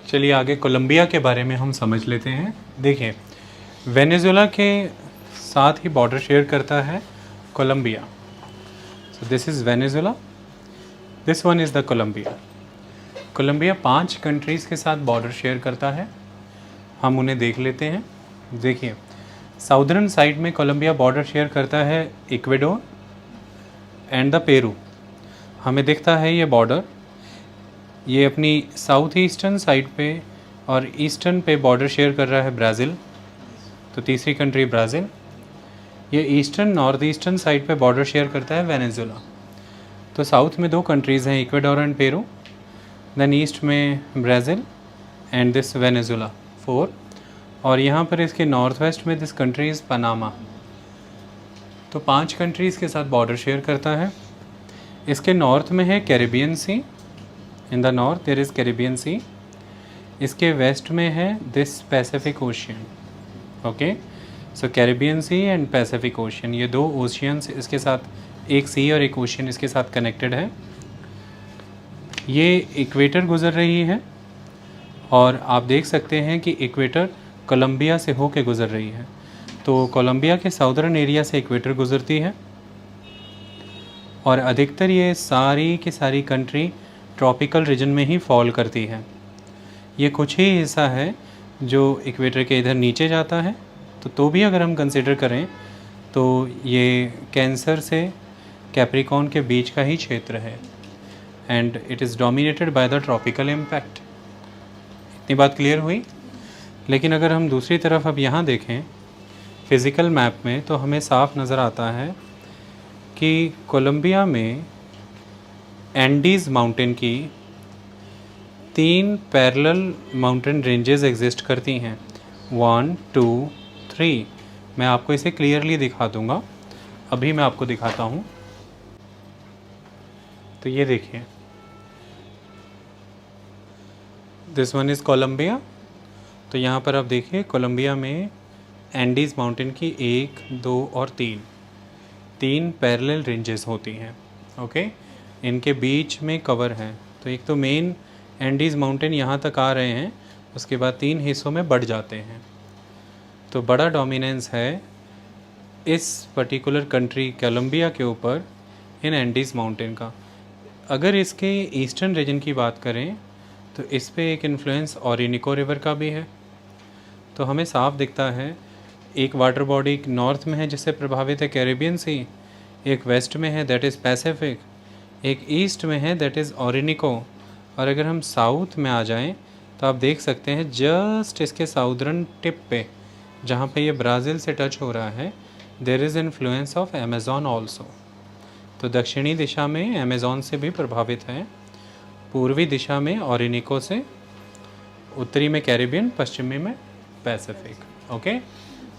चलिए आगे कोलंबिया के बारे में हम समझ लेते हैं। देखिए, वेनेजुएला के साथ ही बॉर्डर शेयर करता है Colombia. So this is Venezuela, this one is the Colombia. Colombia 5 countries के साथ बॉर्डर शेयर करता है, हम उन्हें देख लेते हैं। देखिए, साउदर्न साइड में कोलंबिया बॉर्डर शेयर करता है इक्वेडोर एंड द पेरू। हमें दिखता है ये बॉर्डर, ये अपनी साउथ ईस्टर्न साइड पे और ईस्टर्न पे बॉर्डर शेयर कर रहा है ब्राज़ील, तो तीसरी कंट्री ब्राज़ील। ये ईस्टर्न नॉर्थ ईस्टर्न साइड पे बॉर्डर शेयर करता है वेनेजुएला। तो साउथ में 2 कंट्रीज़ हैं, Ecuador and Peru, then east में ब्राज़ील एंड दिस वेनेजुएला 4, और यहाँ पर इसके नॉर्थ वेस्ट में दिस कंट्री इज़ पनामा। तो 5 कंट्रीज़ के साथ बॉर्डर शेयर करता है। इसके नॉर्थ में है Caribbean Sea, in the north there is Caribbean Sea. इसके वेस्ट में है this Pacific Ocean. Okay, so Caribbean Sea and Pacific Ocean, ये 2 ओशियंस इसके साथ, एक सी और एक ओशियन इसके साथ कनेक्टेड है। ये इक्वेटर गुज़र रही है और आप देख सकते हैं कि इक्वेटर कोलंबिया से होके गुज़र रही है। तो कोलंबिया के साउदर्न एरिया से इक्वेटर गुज़रती है और अधिकतर ये सारी की सारी कंट्री ट्रॉपिकल रीजन में ही फॉल करती है। ये कुछ ही हिस्सा है जो इक्वेटर के इधर नीचे जाता है, तो भी अगर हम कंसिडर करें तो ये कैंसर से कैप्रिकॉर्न के बीच का ही क्षेत्र है and it is dominated by the tropical impact. इतनी बात क्लियर हुई। लेकिन अगर हम दूसरी तरफ अब यहाँ देखें फिज़िकल मैप में, तो हमें साफ नज़र आता है कि कोलंबिया में एंडीज़ माउंटेन की 3 पैरेलल माउंटेन रेंजेस एग्जिस्ट करती हैं, 1 2 3। मैं आपको इसे क्लियरली दिखा दूंगा, अभी मैं आपको दिखाता हूँ। तो ये देखिए, दिस वन इज़ कोलंबिया। तो यहाँ पर आप देखिए कोलंबिया में एंडीज़ माउंटेन की 1 2 और 3 पैरेलल रेंजेस होती हैं। ओके, इनके बीच में कवर है। तो एक तो मेन एंडीज़ माउंटेन यहाँ तक आ रहे हैं, उसके बाद 3 हिस्सों में बढ़ जाते हैं। तो बड़ा डोमिनेंस है इस पर्टिकुलर कंट्री कोलंबिया के ऊपर इन एंडीज़ माउंटेन का। अगर इसके ईस्टर्न रीजन की बात करें तो इस पे एक इन्फ्लुएंस ओरिनिको रिवर का भी है। तो हमें साफ दिखता है, एक वाटर बॉडी नॉर्थ में है जिससे प्रभावित है कैरिबियन सी, एक वेस्ट में है दैट इज़ पैसिफिक, एक ईस्ट में है दैट इज़ ओरिनिको। और अगर हम साउथ में आ जाएं तो आप देख सकते हैं जस्ट इसके साउदर्न टिप पे, जहाँ पे ये ब्राज़ील से टच हो रहा है, there is influence of Amazon also. तो दक्षिणी दिशा में अमेज़ॉन से भी प्रभावित है, पूर्वी दिशा में ओरिनिको से, उत्तरी में कैरिबियन, पश्चिमी में पैसिफिक। ओके,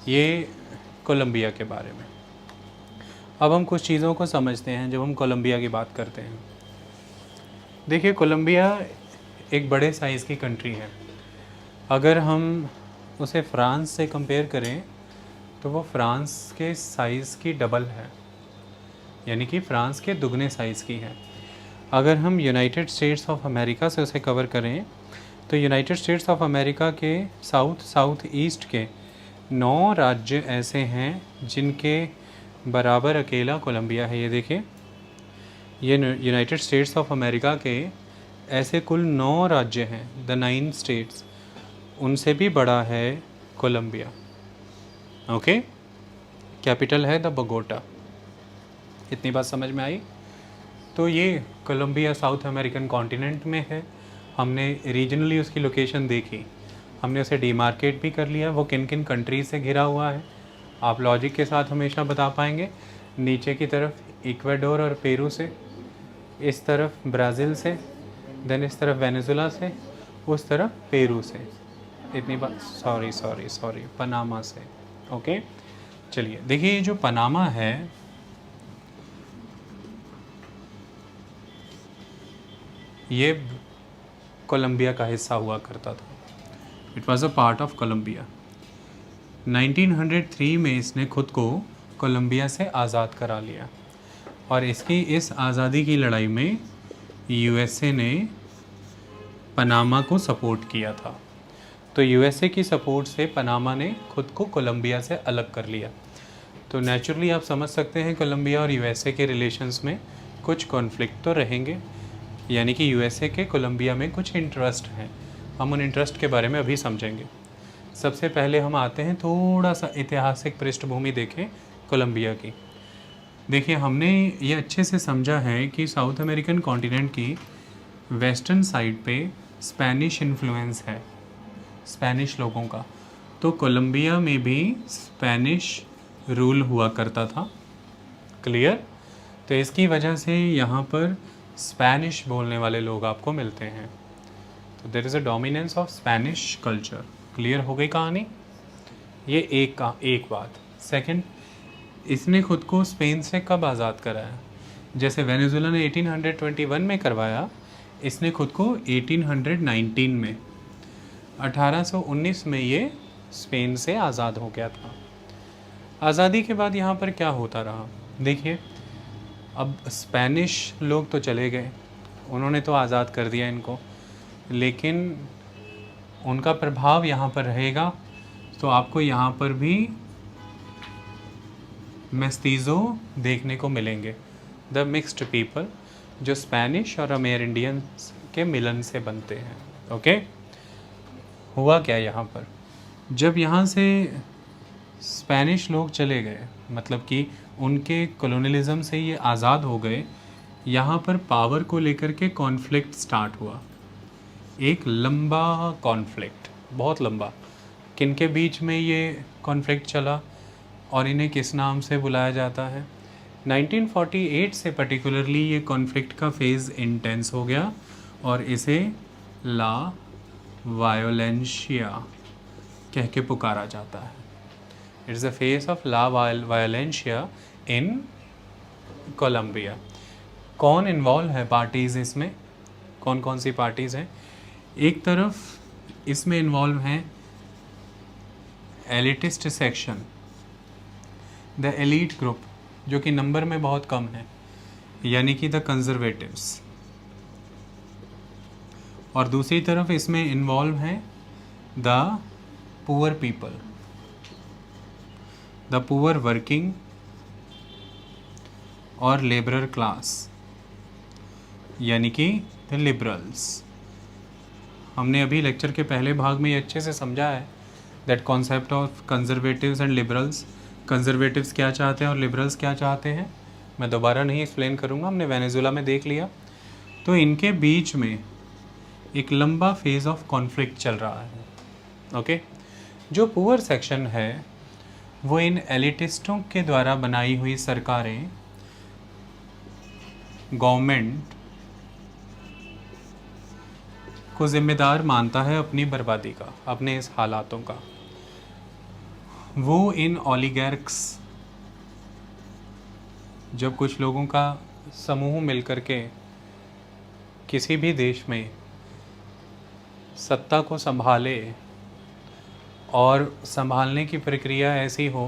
ये कोलंबिया के बारे में। अब हम कुछ चीज़ों को समझते हैं जब हम कोलंबिया की बात करते हैं। देखिए, कोलंबिया एक बड़े साइज़ की कंट्री है। अगर हम उसे फ्रांस से कंपेयर करें तो वो फ्रांस के साइज़ की डबल है, यानी कि फ्रांस के दुगने साइज़ की है। अगर हम यूनाइटेड स्टेट्स ऑफ अमेरिका से उसे कवर करें तो यूनाइटेड स्टेट्स ऑफ अमेरिका के साउथ ईस्ट के 9 राज्य ऐसे हैं जिनके बराबर अकेला कोलंबिया है। ये देखिए, ये यूनाइटेड स्टेट्स ऑफ अमेरिका के ऐसे कुल 9 राज्य हैं, द 9 स्टेट्स, उनसे भी बड़ा है कोलंबिया। ओके, कैपिटल है द बोगोटा। इतनी बात समझ में आई। तो ये कोलंबिया साउथ अमेरिकन कॉन्टिनेंट में है। हमने रीजनली उसकी लोकेशन देखी, हमने उसे डिमार्केट भी कर लिया, वो किन किन कंट्रीज से घिरा हुआ है आप लॉजिक के साथ हमेशा बता पाएंगे। नीचे की तरफ इक्वाडोर और पेरू से, इस तरफ ब्राज़ील से, देन इस तरफ वेनेजुएला से, उस तरफ पेरू से। इतनी बात, सॉरी पनामा से। ओके, चलिए देखिए, ये जो पनामा है ये कोलंबिया का हिस्सा हुआ करता था। It was a part of Colombia. 1903 में इसने खुद को कोलंबिया से आज़ाद करा लिया और इसकी इस आज़ादी की लड़ाई में यूएसए ने पनामा को सपोर्ट किया था। तो यूएसए की सपोर्ट से पनामा ने खुद को कोलंबिया से अलग कर लिया। तो नेचुरली आप समझ सकते हैं कोलंबिया और यूएसए के रिलेशंस में कुछ कॉन्फ्लिक्ट तो रहेंगे, यानी कि यूएसए के कोलंबिया में कुछ इंटरेस्ट हैं। हम उन इंटरेस्ट के बारे में अभी समझेंगे। सबसे पहले हम आते हैं, थोड़ा सा ऐतिहासिक पृष्ठभूमि देखें कोलंबिया की। देखिए, हमने ये अच्छे से समझा है कि साउथ अमेरिकन कॉन्टिनेंट की वेस्टर्न साइड पे स्पेनिश इन्फ्लुएंस है, स्पेनिश लोगों का। तो कोलंबिया में भी स्पेनिश रूल हुआ करता था। क्लियर? तो इसकी वजह से यहाँ पर स्पेनिश बोलने वाले लोग आपको मिलते हैं। तो there is a dominance of Spanish culture. Clear हो गई कहानी? ये एक बात। सेकंड, इसने खुद को स्पेन से कब आज़ाद कराया? जैसे वेनेजुएला ने 1821 में करवाया, इसने खुद को 1819 में, 1819 में ये स्पेन से आज़ाद हो गया था। आज़ादी के बाद यहाँ पर क्या होता रहा? देखिए, अब स्पेनिश लोग तो चले गए, उन्होंने तो आज़ाद कर दिया इनको, लेकिन उनका प्रभाव यहाँ पर रहेगा। तो आपको यहाँ पर भी मेस्तीज़ो देखने को मिलेंगे, द मिक्स्ड पीपल, जो स्पेनिश और अमेरिंडियंस के मिलन से बनते हैं। ओके, हुआ क्या यहाँ पर? जब यहाँ से स्पेनिश लोग चले गए, मतलब कि उनके कॉलोनियलिज्म से ये आज़ाद हो गए, यहाँ पर पावर को लेकर के कॉन्फ्लिक्ट स्टार्ट हुआ। एक लंबा कॉन्फ्लिक्ट, बहुत लंबा। किन के बीच में ये कॉन्फ्लिक्ट चला और इन्हें किस नाम से बुलाया जाता है? 1948 से पर्टिकुलरली ये कॉन्फ्लिक्ट का फेज़ इंटेंस हो गया और इसे ला वायोलेंशिया कह के पुकारा जाता है। It is the phase of La Violencia in Colombia. कौन इन्वॉल्व है पार्टीज़ इसमें? कौन कौन सी पार्टीज़ हैं? एक तरफ इसमें इन्वॉल्व हैं elitist section, the elite group, जो कि नंबर में बहुत कम है, यानी कि द कंजर्वेटिव्स। और दूसरी तरफ इसमें इन्वॉल्व हैं the poor people, the poor working और लेबरर क्लास, यानी कि द लिबरल्स। हमने अभी लेक्चर के पहले भाग में ये अच्छे से समझा है that concept of conservatives and liberals. Conservatives क्या चाहते हैं और लिबरल्स क्या चाहते हैं, मैं दोबारा नहीं एक्सप्लेन करूँगा, हमने वेनेजुएला में देख लिया। तो इनके बीच में एक लंबा फेज़ ऑफ कॉन्फ्लिक्ट चल रहा है। ओके, जो पुअर सेक्शन है वो इन एलिटिस्टों के द्वारा बनाई हुई सरकारें, गवर्नमेंट को जिम्मेदार मानता है अपनी बर्बादी का, अपने इस हालातों का। वो इन ओलिगार्क्स, जब कुछ लोगों का समूह मिलकर के किसी भी देश में सत्ता को संभाले और संभालने की प्रक्रिया ऐसी हो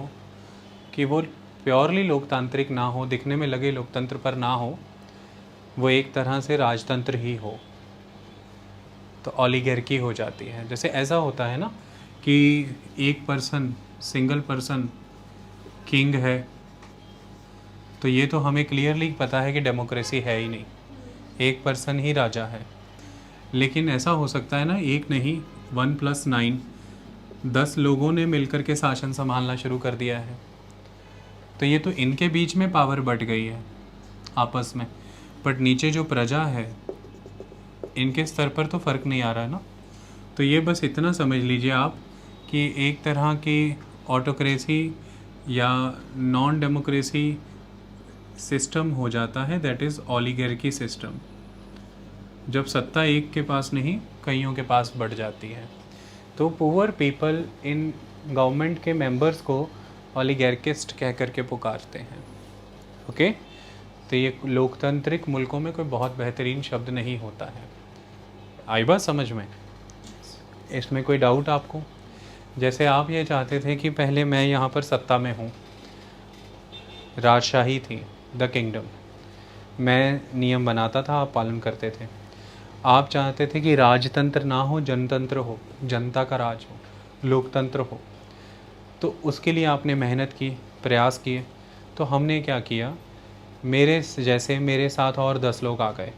कि वो प्योरली लोकतांत्रिक ना हो, दिखने में लगे लोकतंत्र पर ना हो, वो एक तरह से राजतंत्र ही हो, तो ओलिगार्की हो जाती है। जैसे ऐसा होता है ना कि एक पर्सन, सिंगल पर्सन किंग है, तो ये तो हमें क्लियरली पता है कि डेमोक्रेसी है ही नहीं, एक पर्सन ही राजा है। लेकिन ऐसा हो सकता है ना, एक नहीं, 1+9, 10 लोगों ने मिलकर के शासन संभालना शुरू कर दिया है। तो ये तो इनके बीच में पावर बट गई है आपस में, बट नीचे जो प्रजा है इनके स्तर पर तो फ़र्क नहीं आ रहा है ना। तो ये बस इतना समझ लीजिए आप कि एक तरह की ऑटोक्रेसी या नॉन डेमोक्रेसी सिस्टम हो जाता है, दैट इज़ ओलिगार्की सिस्टम, जब सत्ता एक के पास नहीं कईयों के पास बढ़ जाती है। तो पुअर पीपल इन गवर्नमेंट के मेंबर्स को ओलिगार्किस्ट कह करके पुकारते हैं। ओके, तो ये लोकतांत्रिक मुल्कों में कोई बहुत बेहतरीन शब्द नहीं होता है। आई बात समझ में? इसमें कोई डाउट आपको? जैसे आप ये चाहते थे कि पहले मैं यहाँ पर सत्ता में हूँ, राजशाही थी, द किंगडम, मैं नियम बनाता था, आप पालन करते थे। आप चाहते थे कि राजतंत्र ना हो, जनतंत्र हो, जनता का राज हो, लोकतंत्र हो। तो उसके लिए आपने मेहनत की, प्रयास किए। तो हमने क्या किया, जैसे मेरे साथ और 10 लोग आ गए,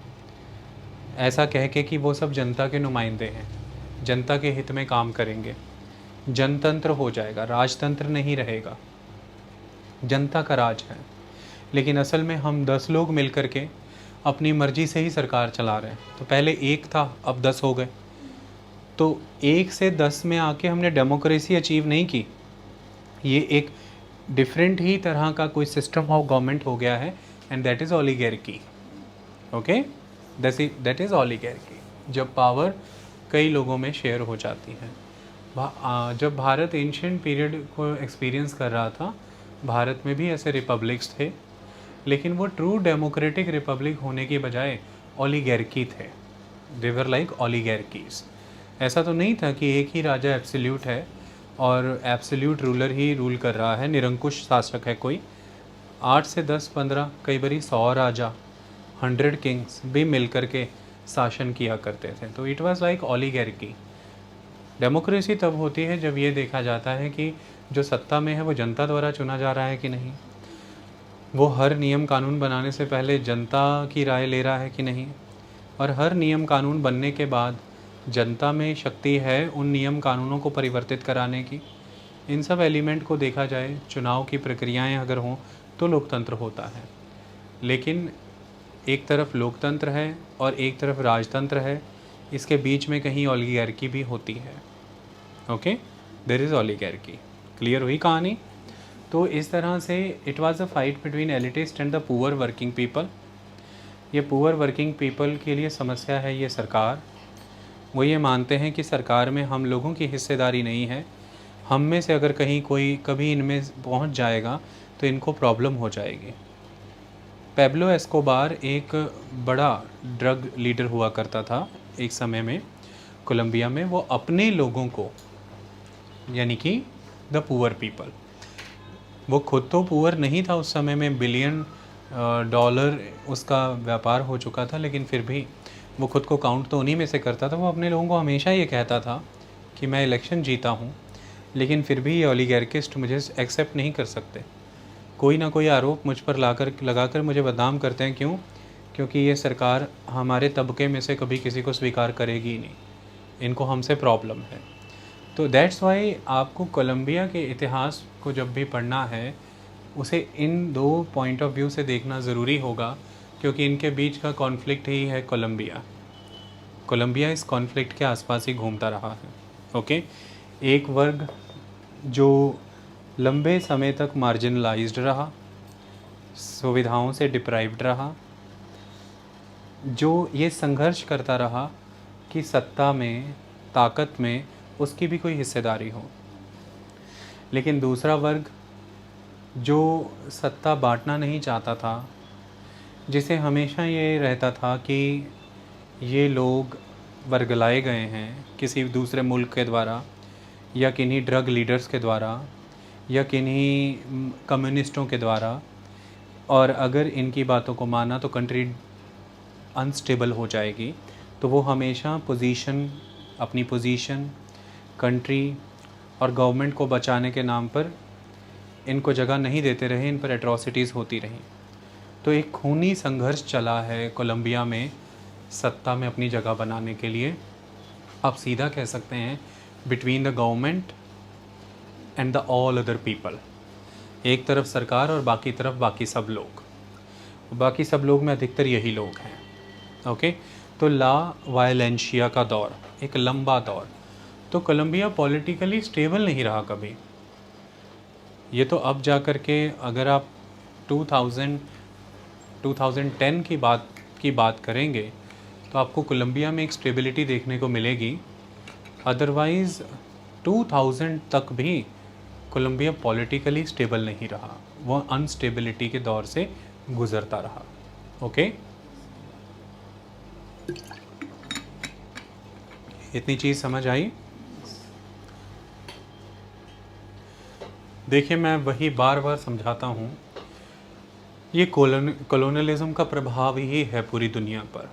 ऐसा कह के कि वो सब जनता के नुमाइंदे हैं, जनता के हित में काम करेंगे, जनतंत्र हो जाएगा, राजतंत्र नहीं रहेगा, जनता का राज है। लेकिन असल में हम 10 लोग मिल कर के अपनी मर्जी से ही सरकार चला रहे हैं। तो पहले एक था, अब 10 हो गए। तो 1 से 10 में आके हमने डेमोक्रेसी अचीव नहीं की, ये एक डिफरेंट ही तरह का कोई सिस्टम ऑफ गवर्नमेंट हो गया है, and that is oligarchy. Okay, that is oligarchy, जब पावर कई लोगों में शेयर हो जाती है। जब भारत एंशिएंट पीरियड को एक्सपीरियंस कर रहा था, भारत में भी ऐसे रिपब्लिक्स थे, लेकिन वो ट्रू डेमोक्रेटिक रिपब्लिक होने की बजाय ओलिगार्की थे। दे वर लाइक ओलिगार्कीज। ऐसा तो नहीं था कि एक ही राजा एब्सोल्यूट है और एब्सोल्यूट रूलर ही रूल कर रहा है, निरंकुश शासक है कोई। 8 से 10, 15, कई बारी 100 राजा, 100 किंग्स भी मिल कर के शासन किया करते थे। तो it was like oligarchy. Democracy तब होती है जब ये देखा जाता है कि जो सत्ता में है वो जनता द्वारा चुना जा रहा है कि नहीं, वो हर नियम कानून बनाने से पहले जनता की राय ले रहा है कि नहीं, और हर नियम कानून बनने के बाद जनता में शक्ति है उन नियम कानूनों को परिवर्तित कराने की। इन सब एलिमेंट को देखा जाए, चुनाव की प्रक्रियाएं अगर हों तो लोकतंत्र होता है। लेकिन एक तरफ लोकतंत्र है और एक तरफ राजतंत्र है, इसके बीच में कहीं ओलिगार्की भी होती है। Okay, there is oligarchy. Clear हुई कहानी? तो इस तरह से it was a fight between elitist and the poor working people. ये पुअर वर्किंग पीपल के लिए समस्या है ये सरकार। वो ये मानते हैं कि सरकार में हम लोगों की हिस्सेदारी नहीं है, हम में से अगर कहीं कोई कभी इनमें पहुंच जाएगा तो इनको प्रॉब्लम हो जाएगी। पेब्लो एस्कोबार एक बड़ा ड्रग लीडर हुआ करता था एक समय में कोलंबिया में। वो अपने लोगों को, यानी कि द पुअर पीपल, वो खुद तो पुअर नहीं था उस समय में, बिलियन डॉलर उसका व्यापार हो चुका था, लेकिन फिर भी वो खुद को काउंट तो उन्हीं में से करता था। वो अपने लोगों को हमेशा ये कहता था कि मैं इलेक्शन जीता हूँ, लेकिन फिर भी ये ओलिगार्किस्ट मुझे एक्सेप्ट नहीं कर सकते, कोई ना कोई आरोप मुझ पर लगाकर मुझे बदनाम करते हैं। क्यों? क्योंकि ये सरकार हमारे तबके में से कभी किसी को स्वीकार करेगी ही नहीं, इनको हमसे प्रॉब्लम है। तो दैट्स वाई आपको कोलंबिया के इतिहास को जब भी पढ़ना है उसे इन दो पॉइंट ऑफ व्यू से देखना ज़रूरी होगा, क्योंकि इनके बीच का कॉन्फ्लिक्ट ही है कोलंबिया। कोलंबिया इस कॉन्फ्लिक्ट के आसपास ही घूमता रहा है। ओके, एक वर्ग जो लंबे समय तक मार्जिनलाइज्ड रहा, सुविधाओं से डिप्राइव्ड रहा, जो ये संघर्ष करता रहा कि सत्ता में, ताकत में उसकी भी कोई हिस्सेदारी हो। लेकिन दूसरा वर्ग जो सत्ता बांटना नहीं चाहता था, जिसे हमेशा ये रहता था कि ये लोग वर्गलाए गए हैं किसी दूसरे मुल्क के द्वारा, या किन्हीं ड्रग लीडर्स के द्वारा, या किन्हीं कम्युनिस्टों के द्वारा, और अगर इनकी बातों को माना तो कंट्री अनस्टेबल हो जाएगी। तो वो हमेशा अपनी पोजीशन, कंट्री और गवर्नमेंट को बचाने के नाम पर इनको जगह नहीं देते रहे, इन पर एट्रॉसिटीज़ होती रहीं। तो एक खूनी संघर्ष चला है कोलंबिया में सत्ता में अपनी जगह बनाने के लिए। आप सीधा कह सकते हैं between the government and the all other people. एक तरफ सरकार और बाकी तरफ बाकी सब लोग। बाकी सब लोग में अधिकतर यही लोग हैं। ओके, तो ला वायलेंशिया का दौर, एक लंबा दौर। तो कोलंबिया पॉलिटिकली स्टेबल नहीं रहा कभी। ये तो अब जा कर के अगर आप 2010 की बात करेंगे तो आपको कोलंबिया में एक स्टेबिलिटी देखने को मिलेगी। अदरवाइज़ 2000 तक भी कोलंबिया पॉलिटिकली स्टेबल नहीं रहा, वो अनस्टेबिलिटी के दौर से गुज़रता रहा। ओके, इतनी चीज़ समझ आई? देखिए, मैं वही बार बार समझाता हूँ, ये कॉलोनियलिज्म का प्रभाव ही है पूरी दुनिया पर।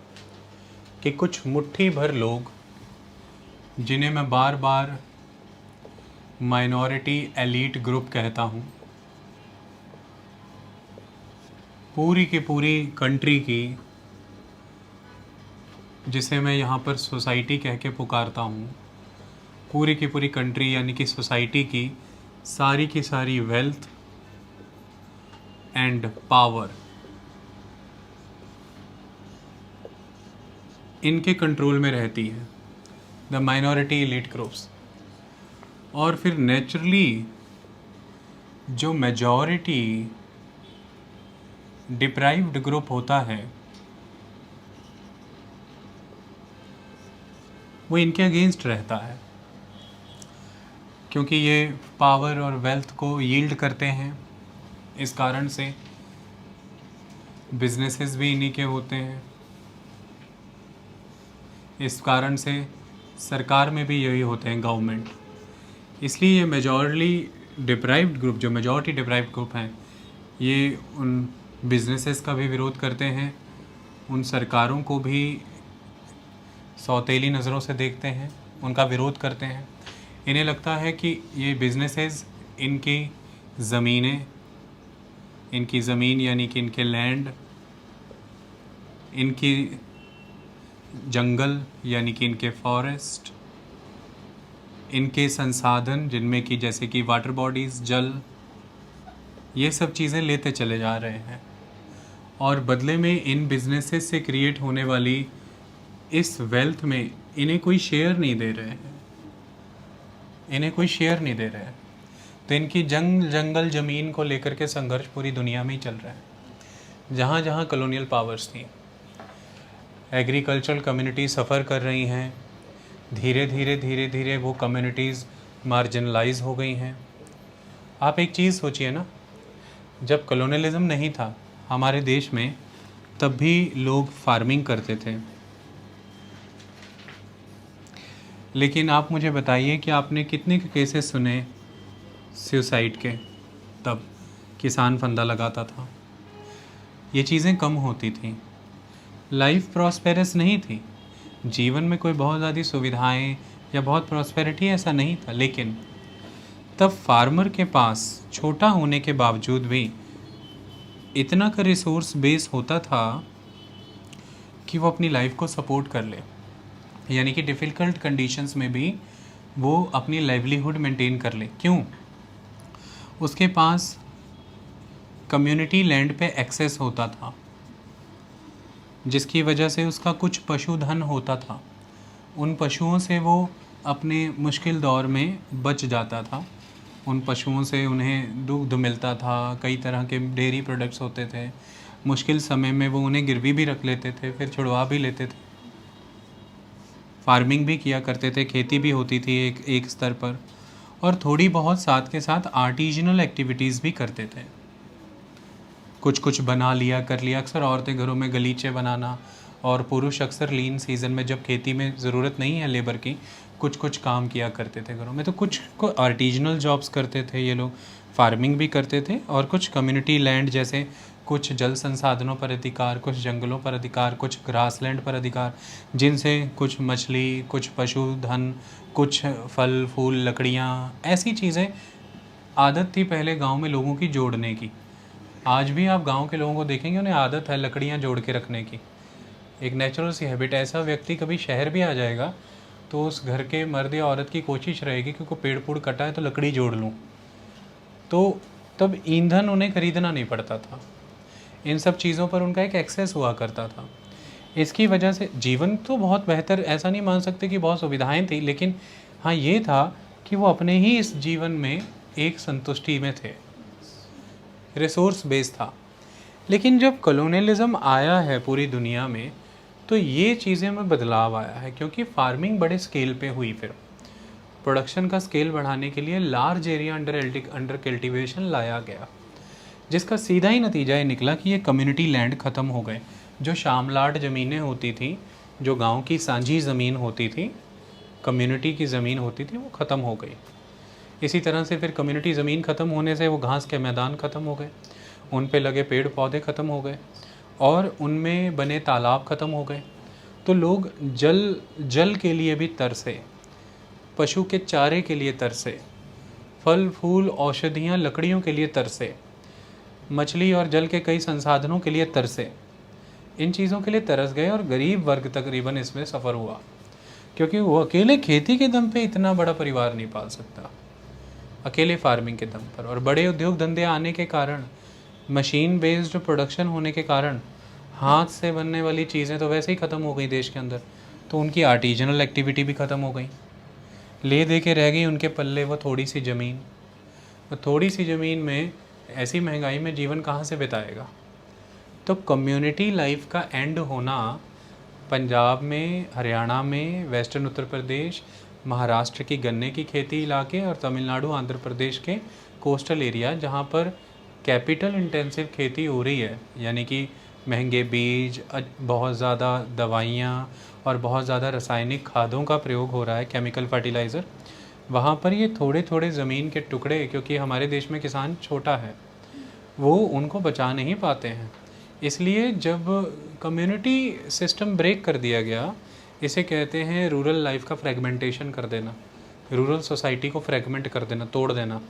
कि कुछ मुट्ठी भर लोग, जिन्हें मैं बार बार माइनॉरिटी एलीट ग्रुप कहता हूँ, पूरी की पूरी कंट्री की, जिसे मैं यहाँ पर सोसाइटी कह के पुकारता हूँ, पूरी की पूरी कंट्री यानी कि सोसाइटी की सारी वेल्थ एंड पावर इनके कंट्रोल में रहती है, द माइनॉरिटी एलीट ग्रुप्स। और फिर नेचुरली जो मेजॉरिटी डिप्राइव्ड ग्रुप होता है वो इनके अगेंस्ट रहता है, क्योंकि ये पावर और वेल्थ को यील्ड करते हैं। इस कारण से बिजनेसेस भी इन्हीं के होते हैं, इस कारण से सरकार में भी यही होते हैं, गवर्नमेंट। इसलिए ये मेजॉरिटी डिप्राइव्ड ग्रुप, जो मेजॉरिटी डिप्राइव्ड ग्रुप हैं, ये उन बिजनेसेस का भी विरोध करते हैं, उन सरकारों को भी सौतेली नज़रों से देखते हैं, उनका विरोध करते हैं। इन्हें लगता है कि ये बिजनेसेस इनकी ज़मीन यानी कि इनके लैंड, इनकी जंगल यानी कि इनके फॉरेस्ट, इनके संसाधन जिनमें कि जैसे कि वाटर बॉडीज़, जल, ये सब चीज़ें लेते चले जा रहे हैं। और बदले में इन बिजनेसेस से क्रिएट होने वाली इस वेल्थ में इन्हें कोई शेयर नहीं दे रहे हैं, तो इनकी जंगल ज़मीन को लेकर के संघर्ष पूरी दुनिया में ही चल रहा है। जहाँ जहाँ कॉलोनियल पावर्स थी, एग्रीकल्चरल कम्युनिटी सफ़र कर रही हैं, धीरे धीरे वो कम्युनिटीज़ मार्जिनलाइज हो गई हैं। आप एक चीज़ सोचिए ना, जब कॉलोनियलिज्म नहीं था हमारे देश में, तब भी लोग फार्मिंग करते थे। लेकिन आप मुझे बताइए कि आपने कितने केसेस सुने सुसाइड के, तब किसान फंदा लगाता था। ये चीज़ें कम होती थी, लाइफ प्रॉस्पेरस नहीं थी, जीवन में कोई बहुत ज़्यादा सुविधाएं या बहुत प्रॉस्पेरिटी ऐसा नहीं था। लेकिन तब फार्मर के पास छोटा होने के बावजूद भी इतना का रिसोर्स बेस होता था कि वो अपनी लाइफ को सपोर्ट कर ले, यानी कि डिफ़िकल्ट कंडीशंस में भी वो अपनी लाइवलीहुड मेंटेन कर ले। क्यों? उसके पास कम्युनिटी लैंड पे एक्सेस होता था, जिसकी वजह से उसका कुछ पशुधन होता था। उन पशुओं से वो अपने मुश्किल दौर में बच जाता था। उन पशुओं से उन्हें दूध मिलता था, कई तरह के डेयरी प्रोडक्ट्स होते थे। मुश्किल समय में वो उन्हें गिरवी भी रख लेते थे, फिर छुड़वा भी लेते थे। फार्मिंग भी किया करते थे, खेती भी होती थी एक स्तर पर, और थोड़ी बहुत साथ के साथ आर्टिजनल एक्टिविटीज़ भी करते थे। कुछ बना लिया, कर लिया। अक्सर औरतें घरों में गलीचे बनाना, और पुरुष अक्सर लीन सीज़न में जब खेती में ज़रूरत नहीं है लेबर की, कुछ काम किया करते थे घरों में। तो कुछ को आर्टिजनल जॉब्स करते थे ये लोग, फार्मिंग भी करते थे, और कुछ कम्युनिटी लैंड जैसे कुछ जल संसाधनों पर अधिकार, कुछ जंगलों पर अधिकार, कुछ ग्रासलैंड पर अधिकार, जिनसे कुछ मछली, कुछ पशुधन, कुछ फल फूल, लकड़ियाँ, ऐसी चीज़ें आदत थी पहले गांव में लोगों की जोड़ने की। आज भी आप गांव के लोगों को देखेंगे, उन्हें आदत है लकड़ियाँ जोड़ के रखने की, एक नेचुरल सी हैबिट। ऐसा व्यक्ति कभी शहर भी आ जाएगा तो उस घर के मर्द या औरत की कोशिश रहेगी कि कोई पेड़ पुड़ कटा है तो लकड़ी जोड़ लूँ। तो तब ईंधन उन्हें खरीदना नहीं पड़ता था, इन सब चीज़ों पर उनका एक एक्सेस हुआ करता था। इसकी वजह से जीवन तो बहुत बेहतर, ऐसा नहीं मान सकते कि बहुत सुविधाएं थी, लेकिन हाँ ये था कि वो अपने ही इस जीवन में एक संतुष्टि में थे, रिसोर्स बेस था। लेकिन जब कॉलोनियलिज्म आया है पूरी दुनिया में, तो ये चीज़ें में बदलाव आया है, क्योंकि फार्मिंग बड़े स्केल पे हुई। फिर प्रोडक्शन का स्केल बढ़ाने के लिए लार्ज एरिया अंडर कल्टीवेशन लाया गया, जिसका सीधा ही नतीजा ये निकला कि ये कम्युनिटी लैंड ख़त्म हो गए। जो शामलाट ज़मीनें होती थी, जो गांव की सांझी ज़मीन होती थी, कम्युनिटी की ज़मीन होती थी, वो ख़त्म हो गई। इसी तरह से फिर कम्युनिटी ज़मीन ख़त्म होने से वो घास के मैदान ख़त्म हो गए, उन पे लगे पेड़ पौधे ख़त्म हो गए, और उनमें बने तालाब ख़त्म हो गए, तो लोग जल के लिए भी तरसे, पशु के चारे के लिए तरसे, फल फूल औषधियाँ लकड़ियों के लिए तरसे, मछली और जल के कई संसाधनों के लिए तरसे। इन चीज़ों के लिए तरस गए और गरीब वर्ग तकरीबन इसमें सफ़र हुआ, क्योंकि वो अकेले खेती के दम पे इतना बड़ा परिवार नहीं पाल सकता, अकेले फार्मिंग के दम पर। और बड़े उद्योग धंधे आने के कारण, मशीन बेस्ड प्रोडक्शन होने के कारण, हाथ से बनने वाली चीज़ें तो वैसे ही ख़त्म हो गई देश के अंदर, तो उनकी आर्टिजनल एक्टिविटी भी ख़त्म हो गई। ले दे के रह गई उनके पल्ले वो थोड़ी सी ज़मीन। तो थोड़ी सी ज़मीन में ऐसी महंगाई में जीवन कहाँ से बिताएगा? तो कम्युनिटी लाइफ का एंड होना पंजाब में, हरियाणा में, वेस्टर्न उत्तर प्रदेश, महाराष्ट्र की गन्ने की खेती इलाके और तमिलनाडु आंध्र प्रदेश के कोस्टल एरिया, जहाँ पर कैपिटल इंटेंसिव खेती हो रही है, यानी कि महंगे बीज, बहुत ज़्यादा दवाइयाँ और बहुत ज़्यादा रासायनिक खादों का प्रयोग हो रहा है, केमिकल फर्टिलाइज़र। वहाँ पर ये थोड़े थोड़े ज़मीन के टुकड़े, क्योंकि हमारे देश में किसान छोटा है, वो उनको बचा नहीं पाते हैं। इसलिए जब कम्युनिटी सिस्टम ब्रेक कर दिया गया, इसे कहते हैं रूरल लाइफ का फ्रेगमेंटेशन कर देना, रूरल सोसाइटी को फ्रेगमेंट कर देना, तोड़ देना,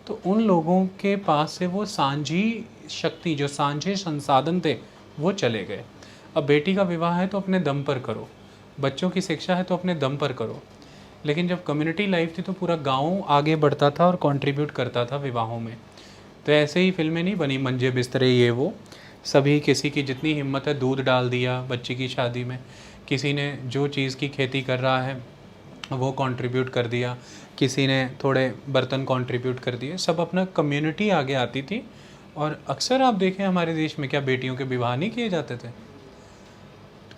तो उन लोगों के पास से वो सांझी शक्ति, जो सांझे संसाधन थे, वो चले गए। अब बेटी का विवाह है तो अपने दम पर करो, बच्चों की शिक्षा है तो अपने दम पर करो। लेकिन जब कम्युनिटी लाइफ थी तो पूरा गांव आगे बढ़ता था और कंट्रीब्यूट करता था विवाहों में। तो ऐसे ही फिल्में नहीं बनी, मंजे बिस्तरे ये वो, सभी किसी की जितनी हिम्मत है दूध डाल दिया बच्ची की शादी में, किसी ने जो चीज़ की खेती कर रहा है वो कंट्रीब्यूट कर दिया, किसी ने थोड़े बर्तन कंट्रीब्यूट कर दिए, सब अपना कम्युनिटी आगे आती थी। और अक्सर आप देखें हमारे देश में क्या बेटियों के विवाह नहीं किए जाते थे?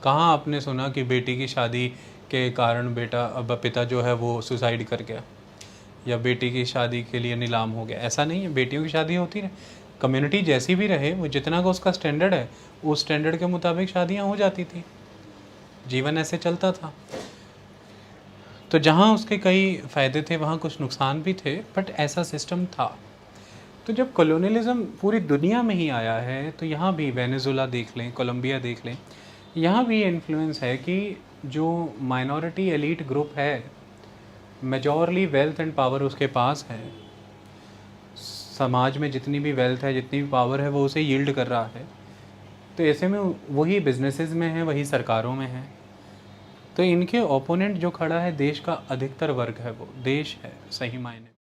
कहाँ आपने सुना कि बेटी की शादी के कारण पिता जो है वो सुसाइड कर गया या बेटी की शादी के लिए नीलाम हो गया? ऐसा नहीं है, बेटियों की शादी होती है। कम्युनिटी जैसी भी रहे, वो जितना का उसका स्टैंडर्ड है, उस स्टैंडर्ड के मुताबिक शादियाँ हो जाती थी, जीवन ऐसे चलता था। तो जहाँ उसके कई फ़ायदे थे वहाँ कुछ नुकसान भी थे, बट ऐसा सिस्टम था। तो जब कॉलोनियलिज़म पूरी दुनिया में ही आया है, तो यहाँ भी वेनेजुला देख लें, कोलंबिया देख लें, यहाँ भी इन्फ्लुएंस है कि जो माइनॉरिटी एलीट ग्रुप है, मेजॉरली वेल्थ एंड पावर उसके पास है, समाज में जितनी भी वेल्थ है, जितनी भी पावर है, वो उसे यील्ड कर रहा है। तो ऐसे में वही बिजनेसेस में है, वही सरकारों में है। तो इनके ओपोनेंट जो खड़ा है, देश का अधिकतर वर्ग है, वो देश है सही मायने।